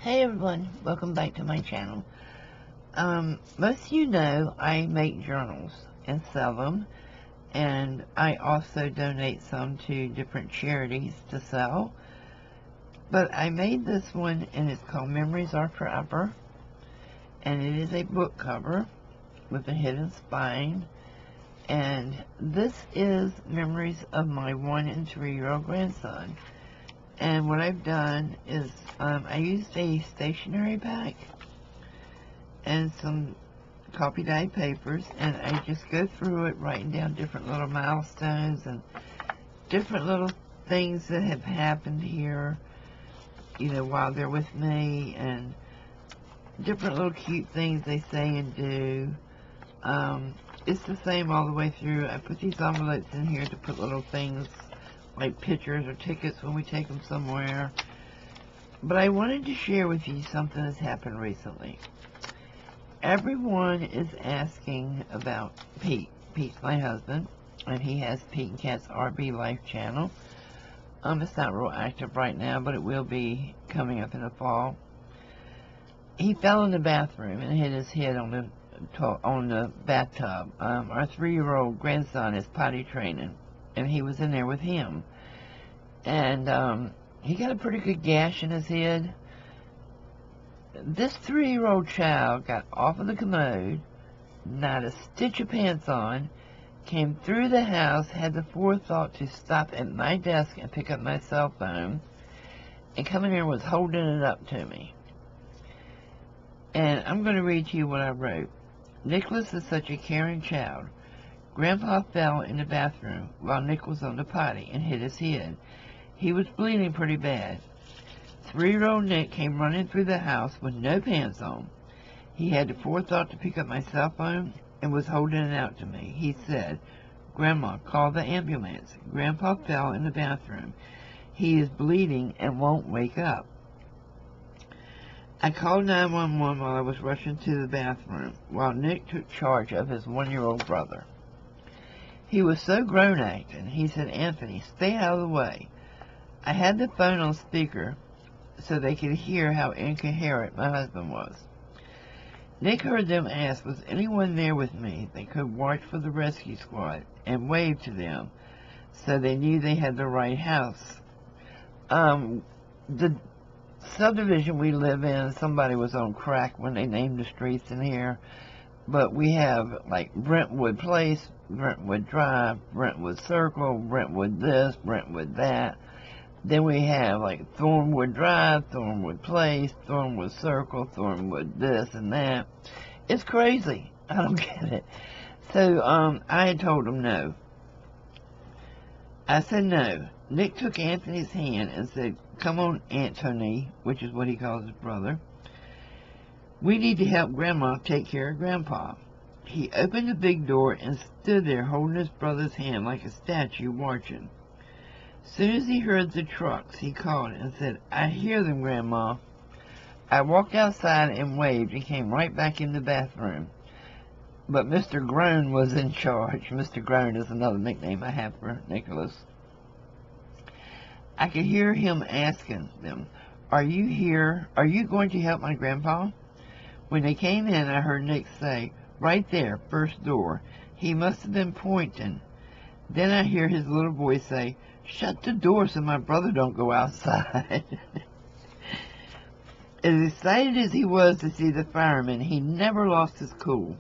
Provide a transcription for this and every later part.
Hey everyone, welcome back to my channel. Most of you know I make journals and sell them, and I also donate some to different charities to sell. But I made this one, and it's called Memories Are Forever, and it is a book cover with a hidden spine. And this is memories of my 1 and 3-year-old grandson. And what I've done is I used a stationery pack and some copy dyed papers, and I just go through it writing down different little milestones and different little things that have happened here, you know, while they're with me, and different little cute things they say and do. It's the same all the way through. I put these envelopes in here to put little things like pictures or tickets when we take them somewhere. But I wanted to share with you something that's happened recently. Everyone is asking about Pete. Pete's my husband, and he has Pete and Kat's RB Life channel. It's not real active right now, but it will be coming up in the fall. He fell in the bathroom and hit his head on the bathtub. Our 3-year-old grandson is potty training, and he was in there with him. And he got a pretty good gash in his head. This 3-year-old child got off of the commode, not a stitch of pants on, came through the house, had the forethought to stop at my desk and pick up my cell phone, and come in here and was holding it up to me. And I'm going to read to you what I wrote. Nicholas is such a caring child. Grandpa fell in the bathroom while Nick was on the potty and hit his head. He was bleeding pretty bad. 3-year-old Nick came running through the house with no pants on. He had the forethought to pick up my cell phone and was holding it out to me. He said, "Grandma, call the ambulance. Grandpa fell in the bathroom. He is bleeding and won't wake up." I called 911 while I was rushing to the bathroom, while Nick took charge of his 1-year-old brother. He was so grown acting. He said, "Anthony, stay out of the way." I had the phone on speaker so they could hear how incoherent my husband was. Nick heard them ask, was anyone there with me that could watch for the rescue squad, and waved to them so they knew they had the right house. The subdivision we live in, somebody was on crack when they named the streets in here. But we have like Brentwood Place, Brentwood Drive, Brentwood Circle, Brentwood this, Brentwood that. Then we have like Thornwood Drive, Thornwood Place, Thornwood Circle, Thornwood this and that. It's crazy. I don't get it. So I had told him no. I said no. Nick took Anthony's hand and said, "Come on, Anthony," which is what he calls his brother. "We need to help Grandma take care of Grandpa." He opened the big door and stood there holding his brother's hand like a statue watching. Soon as he heard the trucks, he called and said, "I hear them, Grandma." I walked outside and waved and came right back in the bathroom. But Mr. Groan was in charge. Mr. Groan is another nickname I have for Nicholas. I could hear him asking them, "Are you here? Are you going to help my grandpa?" When they came in, I heard Nick say, "Right there, first door." He must have been pointing. Then I hear his little voice say, "Shut the door so my brother don't go outside." As excited as he was to see the firemen, he never lost his cool.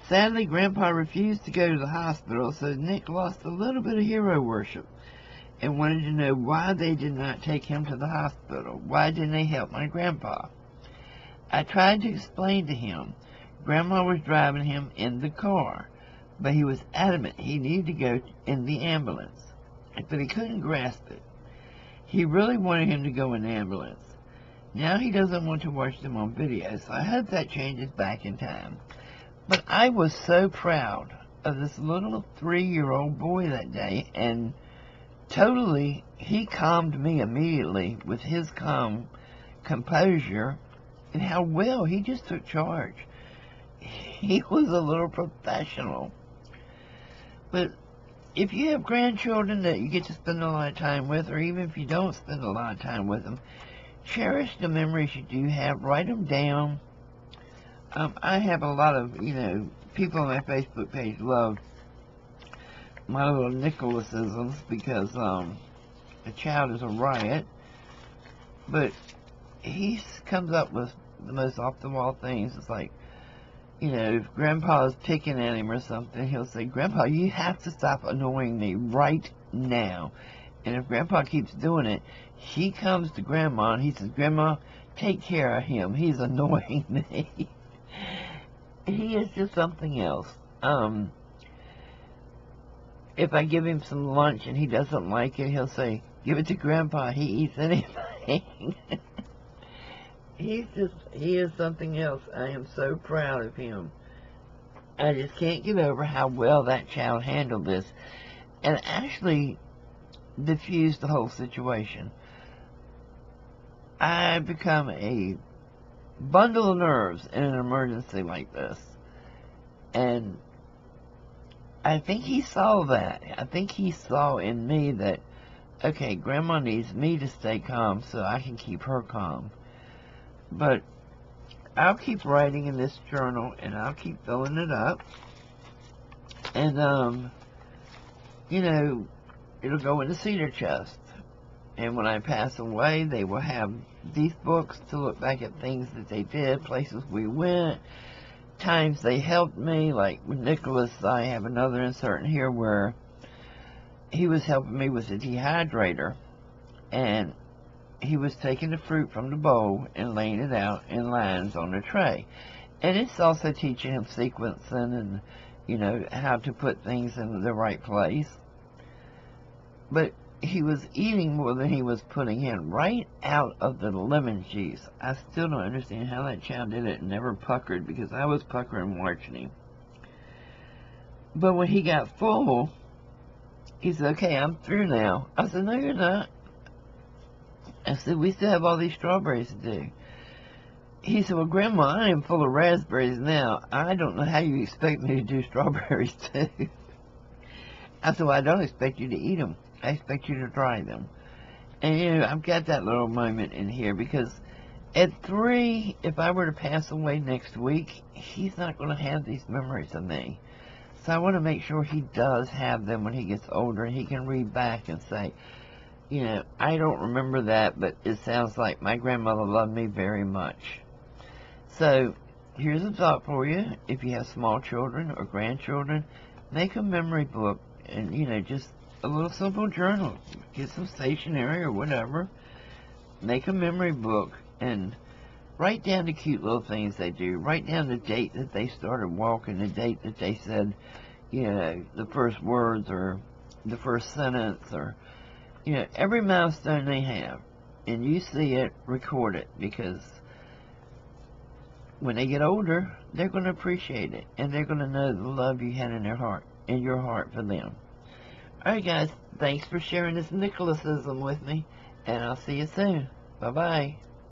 Sadly, Grandpa refused to go to the hospital, so Nick lost a little bit of hero worship and wanted to know why they did not take him to the hospital. Why didn't they help my grandpa? I tried to explain to him. Grandma was driving him in the car, but he was adamant he needed to go in the ambulance. But he couldn't grasp it. He really wanted him to go in the ambulance. Now he doesn't want to watch them on video, so I hope that changes back in time. But I was so proud of this little 3-year-old boy that day, and totally, he calmed me immediately with his calm composure and how well he just took charge. He was a little professional. But if you have grandchildren that you get to spend a lot of time with, or even if you don't spend a lot of time with them, cherish the memories you do have. Write them down. I have a lot of, people on my Facebook page love my little Nicholasisms because a child is a riot. But he comes up with the most off-the-wall things. It's like, if Grandpa's picking at him or something, he'll say, Grandpa, you have to stop annoying me right now. And if Grandpa keeps doing it, he comes to Grandma and he says, Grandma, take care of him. He's annoying me. He is just something else. If I give him some lunch and he doesn't like it, he'll say, give it to Grandpa. He eats anything. He is something else. I am so proud of him. I just can't get over how well that child handled this and actually diffused the whole situation. I become a bundle of nerves in an emergency like this. And I think he saw that. I think he saw in me that, okay, Grandma needs me to stay calm so I can keep her calm. But I'll keep writing in this journal, and I'll keep filling it up. And, it'll go in the cedar chest. And when I pass away, they will have these books to look back at things that they did, places we went, times they helped me. Like with Nicholas, I have another insert in here where he was helping me with the dehydrator. And he was taking the fruit from the bowl and laying it out in lines on the tray. And it's also teaching him sequencing and, how to put things in the right place. But he was eating more than he was putting in, right out of the lemon juice. I still don't understand how that child did it and never puckered, because I was puckering watching him. But when he got full, he said, okay, I'm through now. I said, no, you're not. I said, we still have all these strawberries to do. He said, well, Grandma, I am full of raspberries now. I don't know how you expect me to do strawberries, too. I said, well, I don't expect you to eat them. I expect you to dry them. And, I've got that little moment in here because at 3, if I were to pass away next week, he's not going to have these memories of me. So I want to make sure he does have them when he gets older and he can read back and say, I don't remember that, but it sounds like my grandmother loved me very much. So here's a thought for you. If you have small children or grandchildren, make a memory book and, just a little simple journal. Get some stationery or whatever. Make a memory book and write down the cute little things they do. Write down the date that they started walking, the date that they said, the first words or the first sentence or, every milestone they have. And you see it, record it, because when they get older, they're going to appreciate it. And they're going to know the love you had in their heart, in your heart for them. Alright guys, thanks for sharing this Nicholasism with me, and I'll see you soon. Bye-bye.